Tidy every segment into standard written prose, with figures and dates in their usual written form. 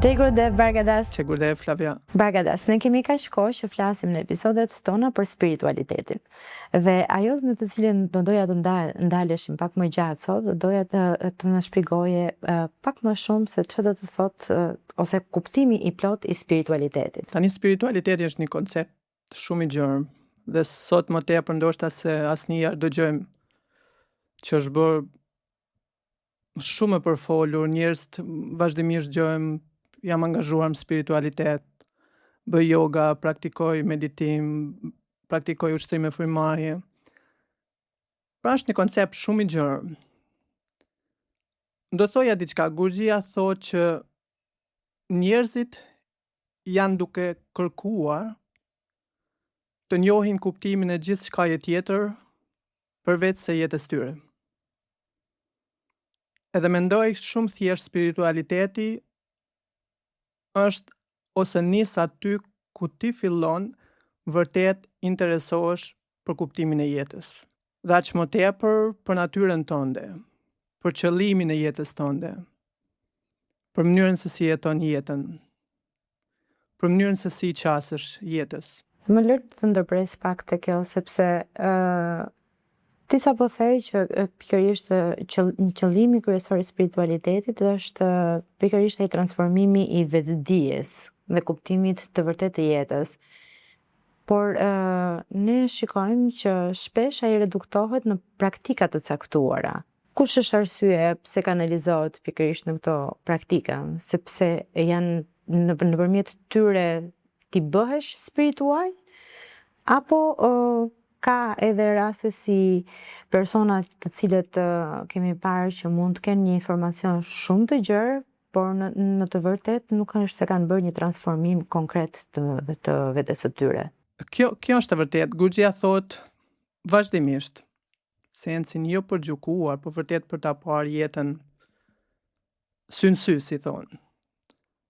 Gurdev Bargadas. Gurdev Flavia. Bargadas, ne kemi kaq kohë që flasim në episodet tona për spiritualitetin. Dhe ajo në të cilën do doja të ndaleshim pak më gjatë sot, doja të na shpjegoje pak më shumë se çfarë do të thotë ose kuptimi i plot i spiritualitetit. Tani spiritualiteti është një koncept shumë i gjerë dhe sot më tepër ndoshta se asnjëherë dëgjojmë që është bërë shumë e përfolur, njerëz vazhdimisht dëgjojmë jam angazhuar në spiritualitet, bëj yoga, praktikoj meditim, praktikoj ushtrime frymëmarrje. Pra është një koncept shumë i gjerë. Do thoja diçka, Gurgjia thotë që njerëzit janë duke kërkuar të njohin kuptimin e gjithçkaje tjetër përveç se jetës tyre. Edhe mendoj shumë thjesht spiritualiteti është ose nis aty ku ti fillon vërtet interesohesh për kuptimin e jetës. Dhe aq më tepër për natyrën tënde, për qëllimin e jetës tënde, për mënyrën se si jeton jetën, për mënyrën se si qasesh jetës. Më lër të ndërpres pak te kjo, sepse ti sapo thej që pikërisht qëllimi kryesor i spiritualitetit është pikërisht ai transformimi i vetdijes dhe kuptimit të vërtetë të jetës. Por ne shikojmë që shpesh ai reduktohet në praktika të caktuara. Kush është arsye pse kanalizohet pikërisht në këto praktika? Sepse janë nëpërmjet tyre ti bëhesh spiritual? Apo ka edhe raste si persona të cilët kemi parë që mund të kenë një informacion shumë të gjerë, por në të vërtetë nuk është se kanë bërë një transformim konkret të vetes së tyre. Kjo është e vërtetë. Gurgjia thotë vazhdimisht sensin jo për gjykuar, por vërtet për ta parë jetën sy në sy, si thonë.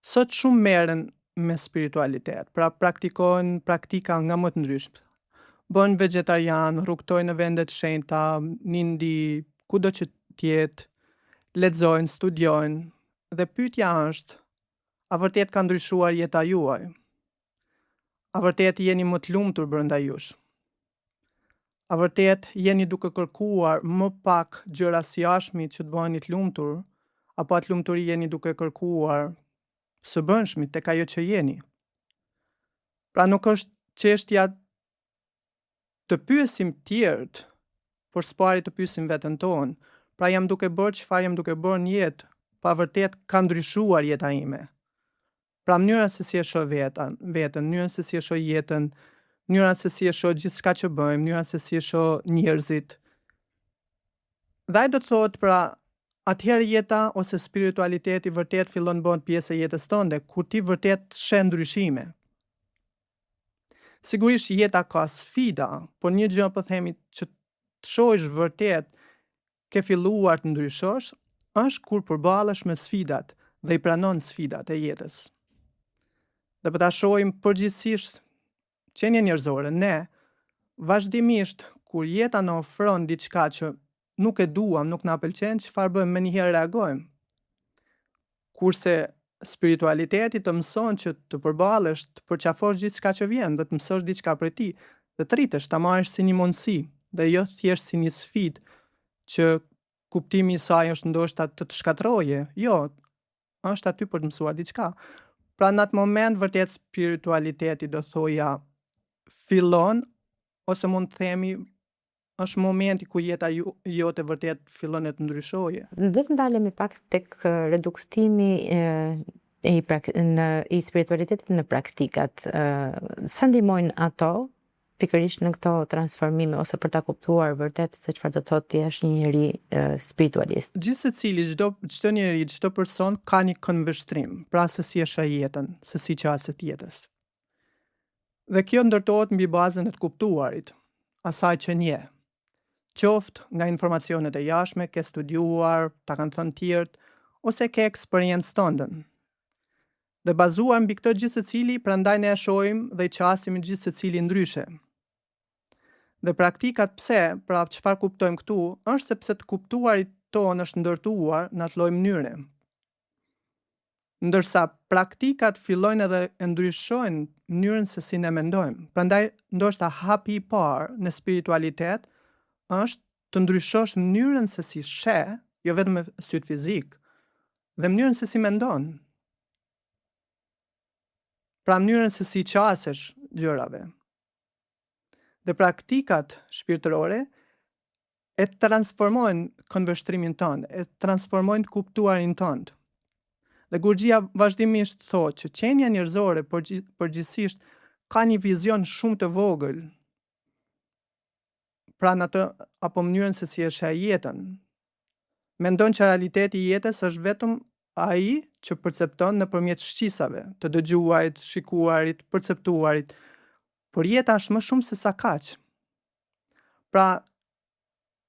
Sot shumë merren me spiritualitet, pra praktikojnë praktika nga më të ndryshme. Bën vegetarian, rrugtojnë në vende të shenjta, nindi kudo që tjetë, lexojnë, studiojnë, dhe pyetja është, a vërtet ka ndryshuar jeta juaj? A vërtet jeni më të lumtur brenda jush? A vërtet jeni duke kërkuar më pak gjëra si jashtëmi që të bëheni të lumtur, apo atë lumturi jeni duke kërkuar së bërshmi tek ajo që jeni? Pra nuk është çështja të pyesim tjerët, por s'pari të pyesim veten tonë. Pra jam duke bërë çfarë jam duke bërë në jetë, pa vërtet ka ndryshuar jeta ime. Pra mënyra se si e shoh veten, mënyra se si e shoh jetën, mënyra se si e shoh gjithçka që bëjmë, mënyra se si e shoh njerëzit. Dhe ai do të thotë pra atëherë jeta ose spiritualiteti vërtet fillon bëhet pjesë e jetës tënde, kur ti vërtet sheh ndryshime. Sigurisht jeta ka sfida, por një gjë po themi që të shohësh vërtet ke filluar të ndryshosh, është kur përballesh me sfidat dhe i pranon sfidat e jetës. Dhe për ta shohim përgjithsisht qenie njerëzore, ne vazhdimisht kur jeta na ofron diçka që nuk e duam, nuk na pëlqen, çfarë bëjmë? Menjëherë reagojmë. Kurse spiritualiteti të mëson që të përballesh, të përqafosh gjithçka që vjen, dhe të mësosh diçka prej tij, dhe të rritesh, ta marrësh si një mundësi, dhe jo thjesht si një sfidë që kuptimi i saj është ndoshta të shkatërroje. Jo, është aty për të mësuar diçka. Pra në atë moment vërtet spiritualiteti do thoja fillon, ose mund të themi është momenti ku jeta jote vërtet fillon të ndryshojë. Dhe të ndalemi pak tek reduktimi i spiritualitetit në praktikat. Sa ndihmojnë ato pikërisht në këto transformime ose për ta kuptuar vërtet se çfarë do të thotë ti je një njeri spiritualist? Gjithsecili, çdo njeri, çdo person ka një këndvështrim, pra se si e shoh jetën, se si qaset jetës. Dhe kjo ndërtohet mbi bazën e të kuptuarit, asaj që nje. Qoftë nga informacionet e jashtme, ke studiuar, ta kanë thënë tjerët, ose ke eksperiencë tëndën. Dhe bazuar mbi këtë gjithsecili, prandaj ne e shohim dhe i qasim gjithsecili ndryshe. Dhe praktikat pse, pra çfarë kuptojmë këtu, është sepse të kuptuarit tonë është ndërtuar në atë lloj mënyre. ndërsa praktikat fillojnë edhe e ndryshojnë mënyrën se si ne mendojmë. Prandaj, ndoshta hapi i parë në spiritualitet është të ndryshosh mënyrën se si sheh, jo vetëm me syt fizik, dhe mënyrën se si mendon. Pra mënyrën se si qasesh gjërave. Dhe praktikat shpirtërore e transformojnë konveshtrimin tënd, e transformojnë kuptuarin tënd. Dhe Gurxhia vazhdimisht thotë që qenia njerëzore përgjithsisht ka një vizion shumë të vogël pranë atë apo mënyrën se si e sheh jetën. Mendon që realiteti i jetës është vetëm ai që percepton nëpërmjet shqisave, të dëgjuarit, shikuarit, perceptuarit, por jeta është më shumë se sa kaq. Pra,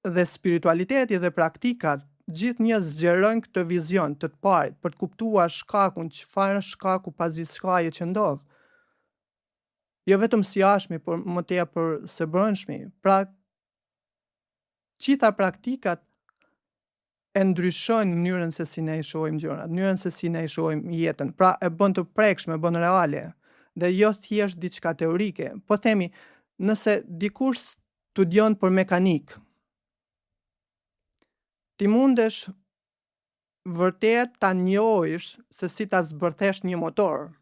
dhe spiritualiteti dhe praktikat gjithë një zgjerojnë këtë vizion të parit për të kuptuar shkakun, çfarë është shkaku pas gjithçkaje që ndodh. Jo vetëm si jashmi, por më tepër së brendshmi. Pra, gjitha praktikat e ndryshojnë mënyrën se si ne i shohim gjërat, mënyrën se si ne i shohim jetën. Pra, e bën të prekshme, e bën reale, dhe jo thjesht diçka teorike. Po themi, nëse dikush studion për mekanik, ti mundesh vërtet ta njohësh se si ta zbërthesh një motor.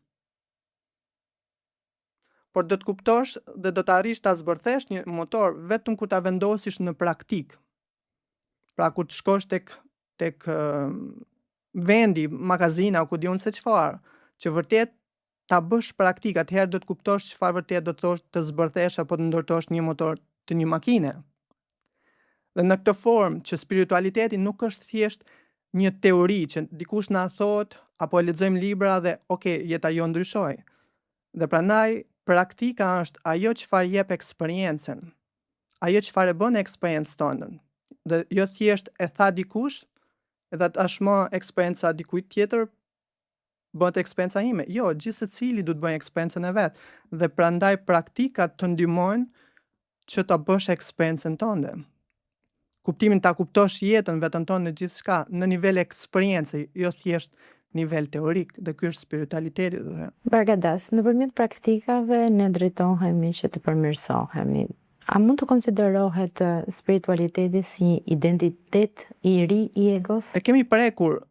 Por do të kuptosh dhe do të arrish ta zbërthesh një motor vetëm kur ta vendosish në praktik. Pra kur të shkosh tek vendi, magazina, ku diun se çfarë, që vërtet ta bësh praktik, atëherë do të kuptosh çfarë vërtet do të thosh të zbërthesh apo të ndërtosh një motor të një makine. Dhe në këtë formë që spiritualiteti nuk është thjesht një teori që dikush na thot apo e lexojmë libra dhe jeta jo ndryshoi. Dhe prandaj praktika është ajo çfarë jep eksperiencën. Ajo çfarë e bën eksperiencën tonë. Dhe jo thjesht e tha dikush edhe tashmë eksperienca dikujt tjetër bëhet eksperienca ime. Jo, gjithë secili duhet bëjë eksperiencën e vet. Dhe prandaj praktikat të ndihmojnë që ta bësh eksperiencën tënde. Kuptimin ta kuptosh jetën vetën tonë në gjithçka në nivel eksperiencë, jo thjesht nivel teorik, dhe ky është spiritualiteti, do të them. Bargadas, nëpërmjet praktikave ne drejtohemi që të përmirësohemi. A mund të konsiderohet spiritualiteti si identitet i ri i egos? E kemi prekur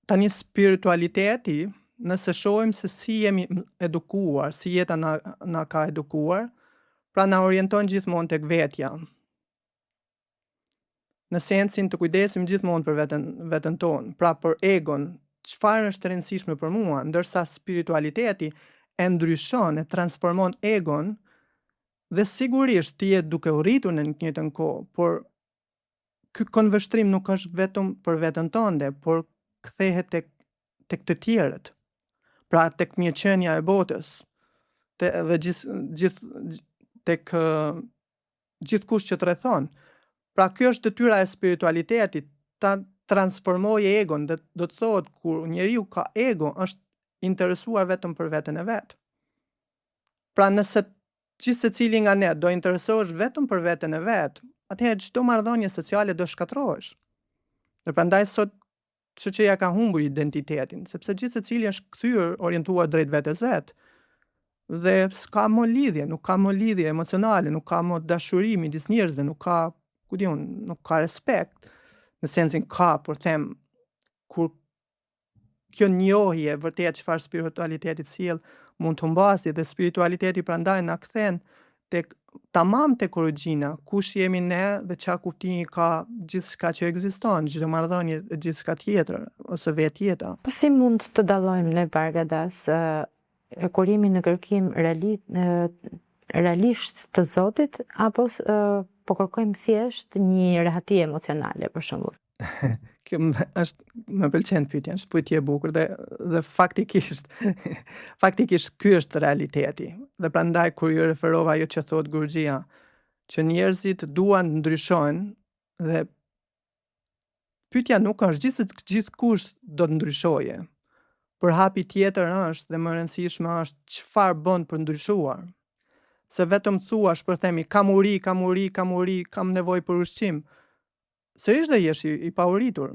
tani spiritualiteti, nëse shohim se si jemi edukuar, si jeta na ka edukuar, pra na orienton gjithmonë tek vetja. Në sensin të kujdesim gjithmonë për veten tonë, pra për egon, çfarë është e rëndësishme për mua, ndërsa spiritualiteti e ndryshon, e transformon egon, dhe sigurisht ti je duke u rritur në një të njëjtën kohë, por ky konveshtrim nuk është vetëm për veten tënde, por kthehet tek të tjerët. Pra tek mirëqenia e botës, dhe tek gjithkush që të rrethon. Pra kjo është detyra e spiritualitetit, ta transformojë egon, dhe do të thotë kur njeriu ka ego, është interesuar vetëm për veten e vet. Pra nëse gjithë secili nga ne do interesohesh vetëm për veten e vet, atëherë çdo marrëdhënie sociale do shkatërrohesh. Dhe prandaj sot shoqëria ka humbur identitetin, sepse gjithë secili është kthyer orientuar drejt vetes vet. Dhe s'ka më lidhje, nuk ka më lidhje emocionale, nuk ka më dashuri midis njerëzve, nuk ka respekt, në sensin ka, por them, kur kjo njohje vërtet çfarë spiritualiteti sjell mund të humbasi, dhe spiritualiteti prandaj na kthen tamam tek origjina, kush jemi ne dhe çfarë kuptimi ka gjithçka që ekziston, çdo marrëdhënie, gjithçka tjetër ose vetjeta. Po si mund të dallojmë ne Bargadas kur jemi në kërkim realisht të Zotit, apo po kërkojmë thjesht një rehati emocionale, për shembull? Kjo më pëlqen pyetja, është pyetje e bukur, dhe faktikisht ky është realiteti. Dhe prandaj kur ju referova ajo që thot Gurxhia, që njerëzit duan të ndryshojnë, dhe pyetja nuk është gjithkush do të ndryshoje. Por hapi tjetër është, dhe më rëndësishme është, çfarë bën për ndryshuar. Se vetëm thuash për themi kam uri, kam nevojë për ushqim, sërish dhe jesh i pauritur.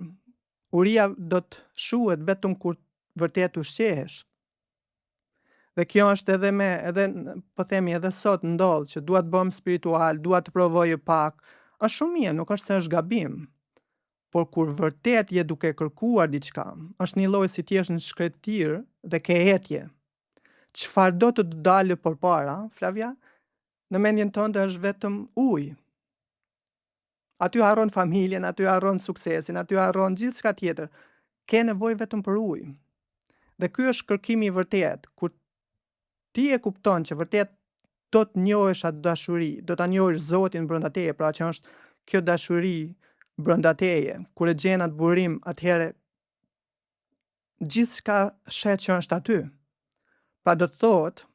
Uria do të shuhet vetëm kur vërtet ushqehesh. Dhe kjo është po themi edhe sot ndodh që dua të bëhem spiritual, dua të provoj pak. Është shumë mirë, nuk është se është gabim. Por kur vërtet je duke kërkuar diçka, është një lloj si ti je në shkretir dhe ke etje. Çfarë do të dalë përpara, Flavia? Në mendjen tënde është vetëm ujë. Aty harron familjen, aty harron suksesin, aty harron gjithçka tjetër. Ke nevojë vetëm për ujë. Dhe ky është kërkimi i vërtet. Kur ti e kupton që vërtet do të njohësh atë dashuri, do ta njohësh Zotin brenda teje, pra që është kjo dashuri brenda teje, kur e gjen atë burim, atëherë gjithçka shet që është aty. Pra do të thotë,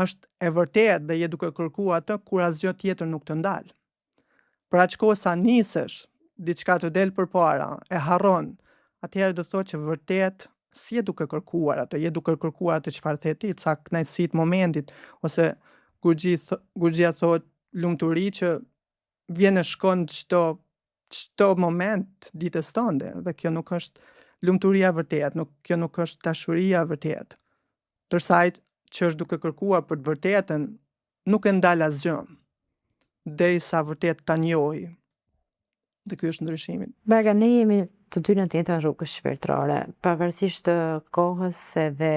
është e vërtet dhe je duke kërkuar atë kur asgjë tjetër nuk të ndal. Për aq kohë sa nisesh, diçka të del përpara, e harron, atëherë do të thotë që vërtet si je duke kërkuar atë, je duke kërkuar atë çfarë the ti, ca kënaqësi të momentit, ose Gurgjia thot lumturi që vjen e shkon çdo moment ditës tënde, dhe kjo nuk është lumturia e vërtet, kjo nuk është dashuria e vërtet. Ndërsa ai që është duke kërkuar për të vërtetën nuk e ndal asgjë, derisa vërtet ta njohë. Dhe ky është ndryshimi. Berga, ne jemi të dy në të njëjtën rrugë shpirtërore, pavarësisht të kohës edhe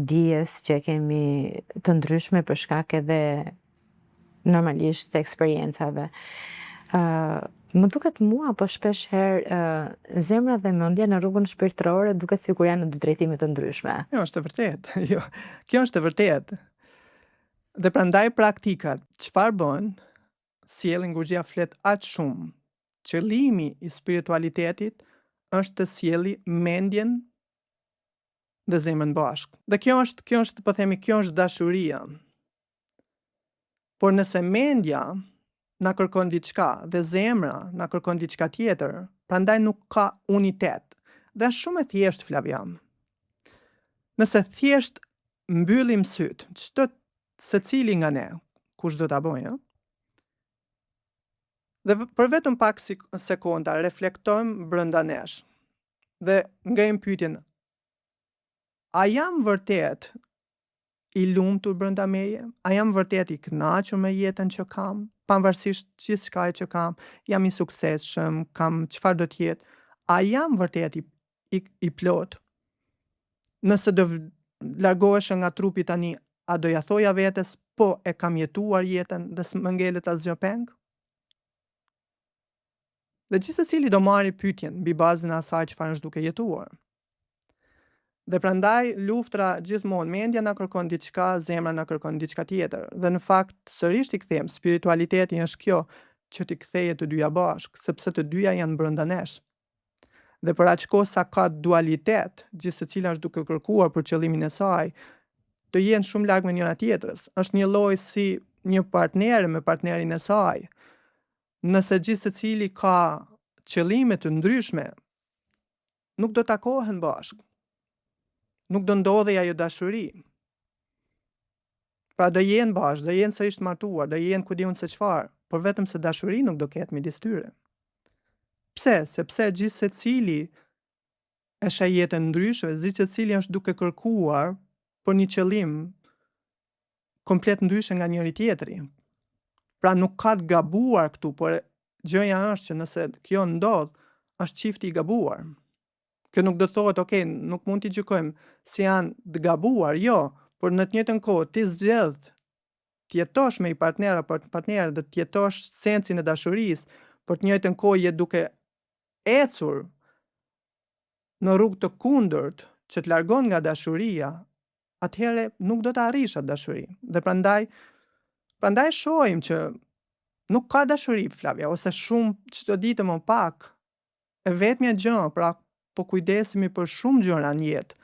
dijes që kemi të ndryshme për shkak edhe normalisht të eksperiencave. Më duket mua, po shpesh herë zemra dhe mendja në rrugën shpirtërore duket sikur janë në dy drejtime të ndryshme. Jo, është e vërtet. Jo, kjo është e vërtet. Dhe prandaj praktikat, çfarë bën? Sjellin Gurgjia flet aq shumë. Qëllimi i spiritualitetit është të sjelli mendjen dhe zemrën bashkë. Dhe kjo është, po themi, kjo është dashuria. Por nëse mendja na kërkon diçka dhe zemra na kërkon diçka tjetër, prandaj nuk ka unitet. Dhe është shumë e thjeshtë, Flavia. Nëse thjesht mbyllim syt, secili nga ne, kush do ta bëjë, dhe për vetëm pak sekonda reflektojmë brenda nesh dhe ngejmë pyetjen: a jam vërtet i lumtur brenda meje? A jam vërtet i kënaqur me jetën që kam? Pavarësisht gjithçka që kam, jam i suksesshëm, kam çfarë do të jetë? A jam vërtet i plot? Nëse do largohesh nga trupi tani, a do ja thoja vetes po e kam jetuar jetën dhe s'më ngelet asgjë peng? Dhe gjithsecili do marrë pyetjen mbi bazën e asaj çfarë është duke jetuar. Dhe prandaj luftra gjithmonë, mendja na kërkon diçka, zemra na kërkon diçka tjetër. Dhe në fakt sërish i kthem, spiritualiteti është kjo që t'i ktheje të dyja bashk, sepse të dyja janë brenda nesh. Dhe për aq kohë sa ka dualitet, gjithsecila është duke kërkuar për qëllimin e saj, të jenë shumë larg me njëra tjetrës. Është një lloj si një partner me partnerin e saj. Nëse gjithsecili ka qëllime të ndryshme, nuk do takohen bashkë. Nuk do ndodhej ajo dashuri. Pra do jenë bashkë, do jenë sërish të martuar, do jenë ku diun se çfarë, por vetëm se dashuri nuk do ketë midis tyre. Pse? Sepse gjithsecili e sheh jetën ndryshe, gjithsecili është duke kërkuar për një qëllim komplet ndryshe nga njëri tjetri. Pra nuk ka të gabuar këtu, por gjëja është që nëse kjo ndodh, është çifti i gabuar. Kjo nuk do thotë, okay, nuk mund t'i gjykojmë si janë të gabuar, jo, por në të njëjtën kohë ti zgjedh të jetosh me një partner apo partner dhe të jetosh sensin e dashurisë, por të njëjtën kohë je duke ecur në rrugë të kundërt që të largon nga dashuria, atëherë nuk do të arrish atë dashuri. Dhe prandaj shohim që nuk ka dashuri, Flavia, ose shumë çdo ditë më pak. E vetmja gjë, pra po kujdesemi për shumë gjëra në jetë,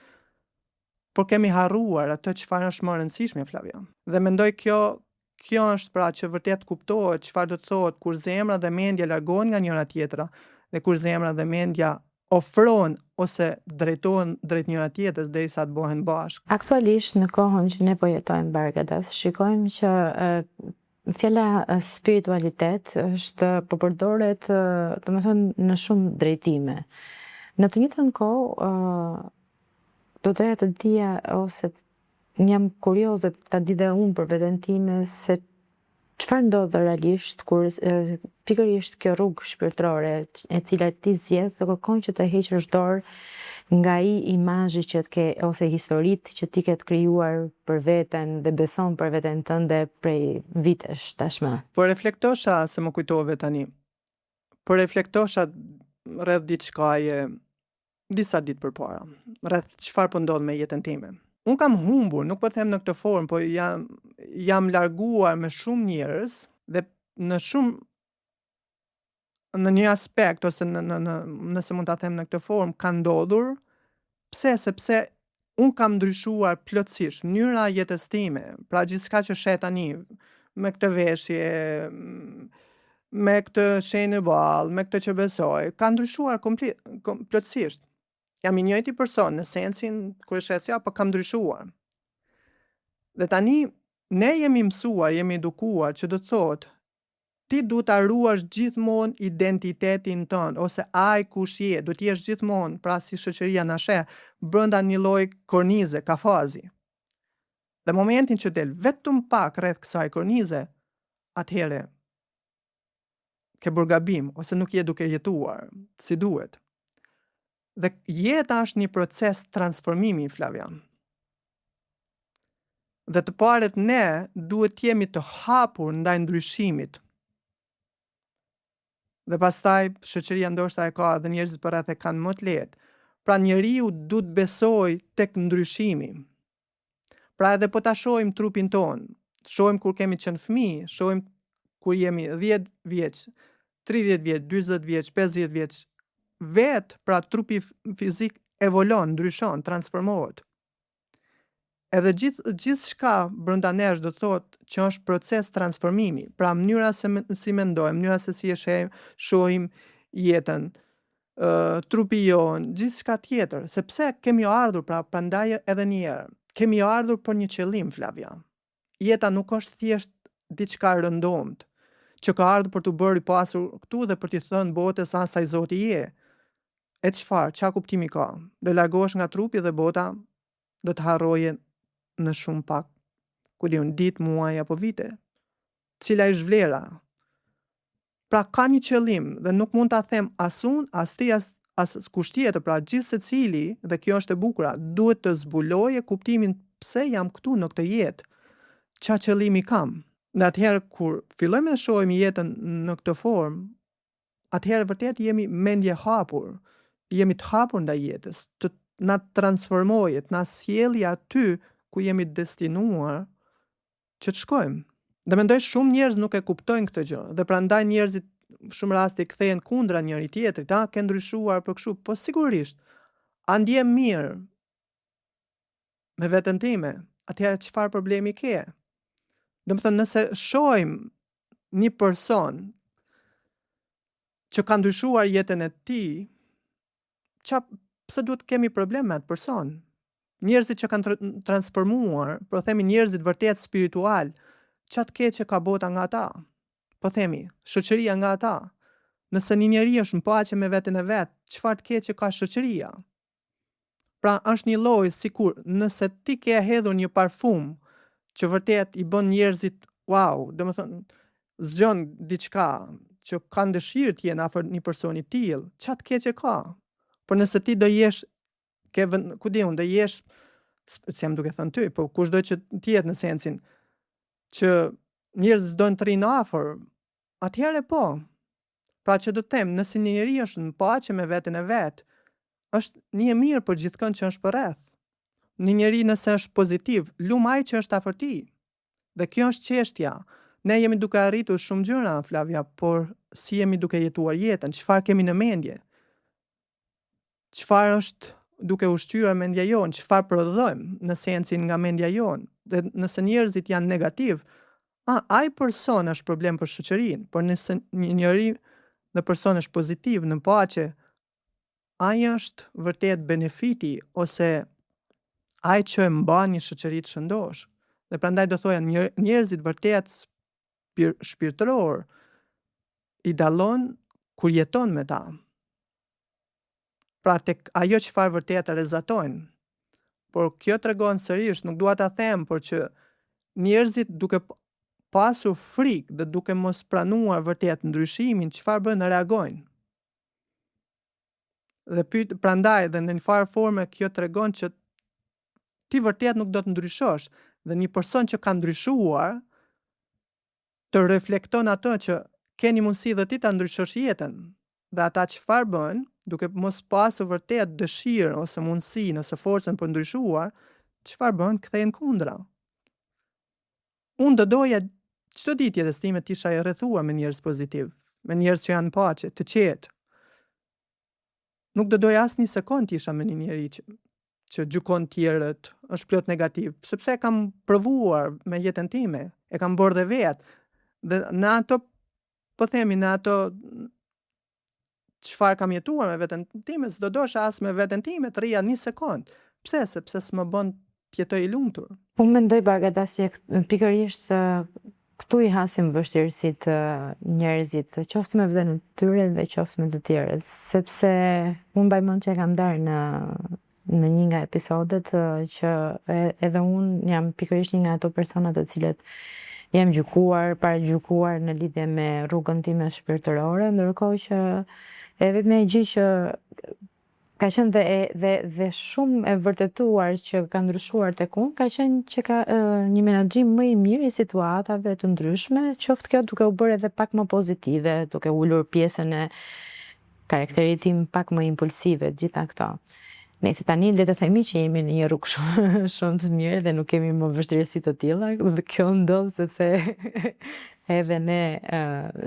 por kemi harruar atë çfarë është më rëndësishme, Flavia. Dhe mendoj kjo është pra që vërtet kuptohet çfarë do të thotë kur zemra dhe mendja largohen nga njëra tjetra dhe kur zemra dhe mendja ofrohen ose drejtohen drejt njëra tjetrës derisa të bëhen bashkë. Aktualisht në kohën që ne po jetojmë, Bergadas, shikojmë që fjala spiritualitet është po përdoret, domethënë, në shumë drejtime. Në të njëjtën kohë do doja të dija ose jam kurioze ta di dhe unë për veten time se çfarë ndodh realisht kur pikërisht kjo rrugë shpirtërore e cila ti zgjedh të kërkon që të heqësh dorë nga ai imazhi që të ke ose historitë që ti ke krijuar për veten dhe beson për veten tënde prej vitesh tashmë. Po reflektosha se më kujtove tani. Po reflektosha rreth diçkaje disa ditë përpara, rreth çfarë po ndodh me jetën time. Unë kam humbur, nuk po them në këtë formë, po jam larguar me shumë njerëz dhe në një aspekt ose nëse mund ta them në këtë formë ka ndodhur. Pse? Sepse unë kam ndryshuar plotësisht mënyra e jetës time, pra gjithçka që shet tani me këtë veshje, me këtë shenjë ball, me këtë që besoj, ka ndryshuar plotësisht. Jam i njëjti person në sensin kur e shes po kam ndryshuar. Dhe tani ne jemi mësuar, jemi edukuar që do të thotë ti duhet ta ruash gjithmonë identitetin tënd ose ai kush je, duhet të jesh gjithmonë, pra si shoqëria na sheh, brenda një lloj kornize, kafazi. Dhe momentin që del vetëm pak rreth kësaj kornize, atëherë ke bërë gabim ose nuk je duke jetuar si duhet. Dhe jeta është një proces transformimi, Flavian. Dhe të parët ne duhet të jemi të hapur ndaj ndryshimit. Dhe pastaj shoqëria ndoshta e ka dhe njerëzit përreth e kanë më të lehtë. Pra njeriu duhet besoj tek ndryshimi. Pra edhe po ta shohim trupin ton, shohim kur kemi qenë fëmijë, shohim kur jemi 10 vjeç, 30 vjeç, 40 vjeç, 50 vjeç, pra trupi fizik evolon, ndryshon, transformohet. Edhe gjithçka brenda nesh do të thotë që është proces transformimi, pra mënyra se si mendojmë, mënyra se si e shohim jetën, trupi jon, gjithçka tjetër, sepse kemi ardhur, pra prandaj edhe një herë, kemi ardhur për një qëllim, Flavia. Jeta nuk është thjesht diçka rëndomt, që ka ardhur për të bërë i pasur këtu dhe për t'i thënë botës asaj Zoti je. E çfarë, ç'a kuptimi ka? Do largohesh nga trupi dhe bota do të harroje në shumë pak, ku diun, ditë, muaj apo vite. Cila është vlera? Pra ka një qëllim dhe nuk mund ta them as unë, as ti, as kush tjetër, pra gjithë secili, dhe kjo është e bukura, duhet të zbuloje kuptimin pse jam këtu në këtë jetë. Ç'a qëllimi kam? Dhe atëherë kur fillojmë të shohim jetën në këtë formë, atëherë vërtet jemi mendje hapur. Jemi të hapur ndaj jetës, të na transformojë, të na sjellë aty ku jemi destinuar që të shkojmë. Dhe mendoj shumë njerëz nuk e kuptojnë këtë gjë, dhe prandaj njerëzit shumë raste kthehen kundra njëri tjetrit, ke ndryshuar për kështu, po sigurisht. A ndjem mirë me veten time? Atëherë çfarë problemi ke? Domethënë nëse shohim një person që ka ndryshuar jetën e tij, pse duhet kemi problem me atë person? Njerëzit që kanë transformuar, po themi njerëzit vërtet spiritual, ç'a të keqe ka bota nga ata? Po themi, shoqëria nga ata. Nëse një njeri është në paqe me veten e vet, çfarë të keqe ka shoqëria? Pra është një lloj sikur nëse ti ke hedhur një parfum që vërtet i bën njerëzit wow, domethënë zgjon diçka që kanë dëshirë të jenë afër një personi të tillë, ç'a të keqe ka? Por nëse ti do jesh, do jesh, si jam duke thënë ty, po kushdo që tjetë në sensin që njerëz dojnë të rinë afër, atëherë po. Pra që do të them, nëse një njeri është në paqe me veten e vet, është një e mirë për gjithkën që është përreth. Një njeri nëse është pozitiv, lumaj që është afër ti. Dhe kjo është çështja. Ne jemi duke arritur shumë gjëra, Flavia, por si jemi duke jetuar jetën, çfarë kemi në mendje? Çfarë është duke ushqyer mendja jonë, çfarë prodhojmë në sensin nga mendja jonë? Dhe nëse njerëzit janë negativ, ai person është problem për shoqërinë, por nëse një njeri dhe person është pozitiv në paqe, ai është vërtet benefiti ose ai që e mban një shoqëri të shëndosh. Dhe prandaj do thoja njerëzit vërtet shpirtëror i dallon kur jeton me ta. Pra tek ajo çfarë vërtet rezatojnë. por kjo tregon sërish, nuk dua ta them, por që njerëzit duke pasur frikë dhe duke mos pranuar vërtet ndryshimin, çfarë bën, reagojnë. Dhe prandaj dhe në një farë forme kjo tregon që ti vërtet nuk do të ndryshosh, dhe një person që ka ndryshuar të reflekton ato që ke një mundësi dhe ti ta ndryshosh jetën. Dhe ata çfarë bën, duke mos pasur vërtet dëshirë ose mundësinë ose forcën për ndryshuar, çfarë bën, kthehen kundra. Unë do doja çdo ditë jetës time të isha i rrethuar me njerëz pozitiv, me njerëz që janë paqe, të qetë. Nuk do doja asnjë sekond të isha me një njeri që gjykon tjerët, është plot negativ, sepse e kam provuar me jetën time, e kam bërë dhe vetë. Dhe në ato, po themi, në ato çfarë kam jetuar me veten time, s'do dosha as me veten time të rria një sekond. Pse? Sepse s'më bën të jetoj i lumtur. Unë mendoj Bargadas që pikërisht këtu i hasim vështirësitë njerëzit, qoftë me veten e tyre dhe qoftë me të tjerët, sepse unë mbaj mend që e kam ndarë në një nga episodet që edhe unë jam pikërisht një nga ato persona të cilët jam gjykuar, paragjykuar në lidhje me rrugën time shpirtërore, ndërkohë që e vetme gjë që ka qenë dhe shumë e vërtetuar që ka ndryshuar tek unë, ka qenë që ka një menaxhim më i mirë i situatave të ndryshme, qoftë kjo duke u bërë edhe pak më pozitive, duke ulur pjesën e karakterit tim pak më impulsive, gjitha këto. Nëse tani le të themi që jemi në një rrugë shumë të mirë dhe nuk kemi më vështirësi të tilla, dhe kjo ndodh sepse edhe ne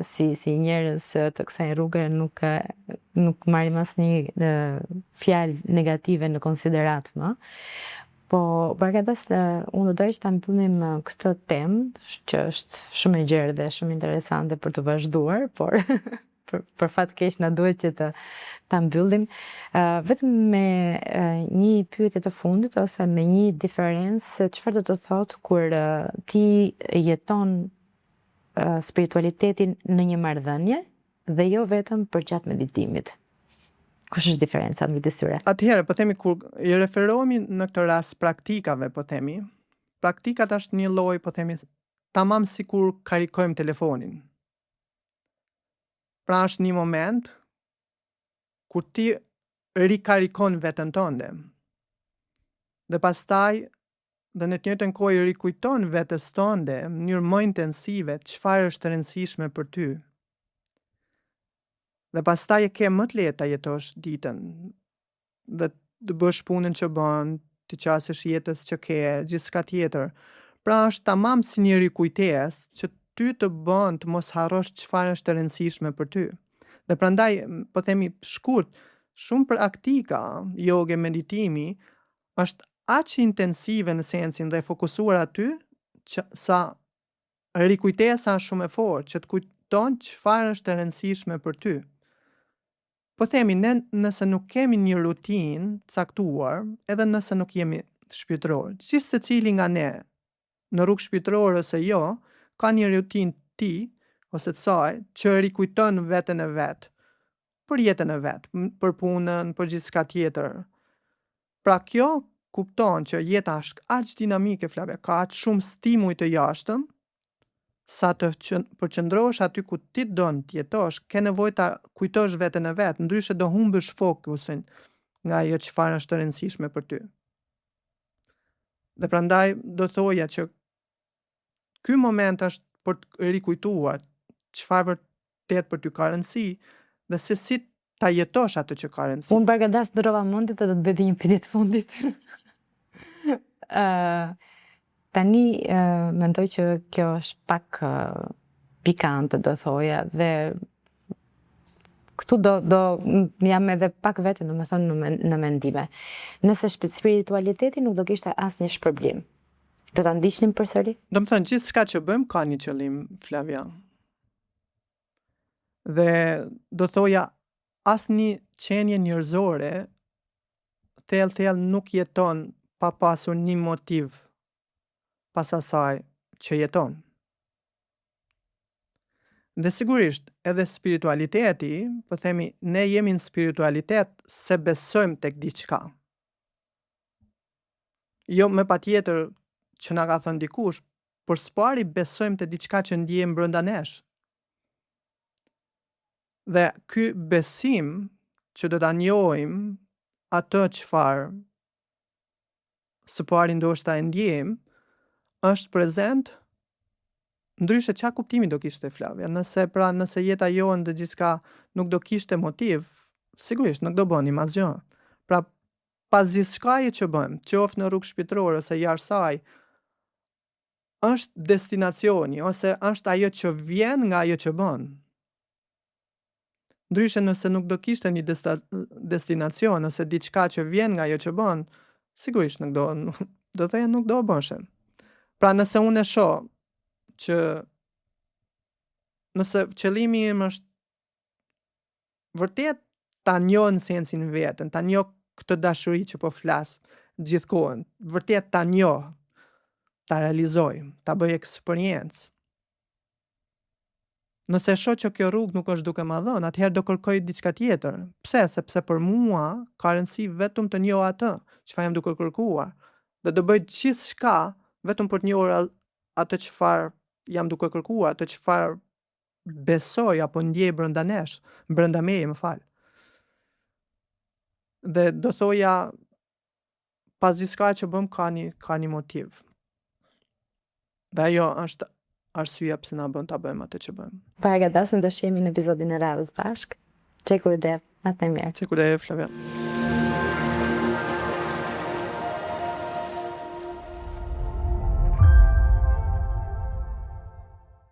si njerëz të kësaj rruge nuk marrim asnjë fjalë negative në konsiderat, më. Po Bargadas, unë do doja që ta mbyllim këtë temë, që është shumë e gjerë dhe shumë interesante për të vazhduar, por për fat keq na duhet që ta mbyllim vetëm me një pyetje të fundit ose me një diferencë, çfarë do të thotë kur ti jeton spiritualitetin në një marrëdhënie dhe jo vetëm përgjatë meditimit. Kush është diferenca midis tyre? Atëherë, po themi, kur i referohemi në këtë rast praktikave, po themi, praktikat është një lloj, po themi, tamam sikur karikojmë telefonin. Pra është një moment kur ti rikarikon veten tënde. Dhe pastaj dhe në të njëjtën kohë i rikujton vetes tënde në mënyrë më intensive çfarë është e rëndësishme për ty. Dhe pastaj e ke më të lehtë ta jetosh ditën dhe të bësh punën që bën, të qasesh jetës që ke, gjithçka tjetër. Pra është tamam si një rikujtesë që ty të bën të mos harrosh çfarë është e rëndësishme për ty. Dhe prandaj, po themi shkurt, shumë praktika joge, meditimi është aq intensive në sensin dhe fokusuar aty që sa rikujtesa është shumë e fortë që të kujton çfarë është e rëndësishme për ty. Po themi, ne nëse nuk kemi një rutinë caktuar, edhe nëse nuk jemi shpirtëror, gjithë secili nga ne në rrugë shpirtërore ose jo, ka një rutinë ti ose të saj që rikujton veten e vet, për jetën e vet, për punën, për gjithçka tjetër. Pra kjo kupton që jeta është aq dinamike, Flavia, ka aq shumë stimuj të jashtëm, sa të përqendrohesh aty ku ti don të jetosh, ke nevojë ta kujtosh veten e vet, ndryshe do humbësh fokusin nga ajo çfarë është e rëndësishme për ty. Dhe prandaj do thoja që ky moment është për të rikujtuar çfarë vërtet për ty ka rëndësi dhe se si ta jetosh atë që ka rëndësi. Unë Bargadas ndrova mendjet dhe do të bëj një pyetje të fundit. Tani mendoj që kjo është pak pikante, do thoja, dhe këtu do jam edhe pak vetë, domethënë, në mendime. Nëse spiritualiteti nuk do kishte asnjë shpërblim, do ta ndiqnim përsëri? Domethënë, gjithçka që bëjmë ka një qëllim, Flavia. Dhe do thoja, asnjë qenie njerëzore thellë nuk jeton pa pasur një motiv pas asaj që jeton. Dhe sigurisht, edhe spiritualiteti, po themi, ne jemi në spiritualitet se besojmë tek diçka. Jo me patjetër që na ka thënë dikush, por së pari besojmë te diçka që ndjejmë brenda nesh. Dhe ky besim që do ta njohim atë çfarë së pari ndoshta e ndjejmë, është prezent. Ndryshe ç'a kuptimi do kishte Flavia? Nëse jeta jonë dhe gjithçka nuk do kishte motiv, sigurisht nuk do bënim asgjë. Pra pas gjithçkaje që bëjmë, qoftë në rrugë shpirtërore ose jashtë saj, është destinacioni ose është ajo që vjen nga ajo që bën. Ndryshe nëse nuk do kishte një destinacion ose diçka që vjen nga ajo që bën, sigurisht do thënë nuk do bëshe. Pra nëse unë e shoh që nëse qëllimi im është vërtet ta njoh në sensin vetën, ta njoh këtë dashuri që po flas gjithkohën, vërtet ta njoh, ta realizoj, ta bëj eksperiencë. Nëse shoh që kjo rrugë nuk është duke ma dhënë, atëherë do kërkoj diçka tjetër. Pse? Sepse për mua ka rëndësi vetëm të njoh atë çfarë jam duke kërkuar. Dhe do bëj gjithçka vetëm për të njohur atë çfarë jam duke kërkuar, atë çfarë besoj apo ndjej brenda meje, më fal. Dhe do thoja pas gjithçka që bëm ka një motiv. Dhe ajo është arsyeja pse na bën ta bëjmë atë që bëjmë. Përgatitem të shihemi në episodin e radhës bashk. Çekur dhe, atë mirë. Çekur dhe, Flavia.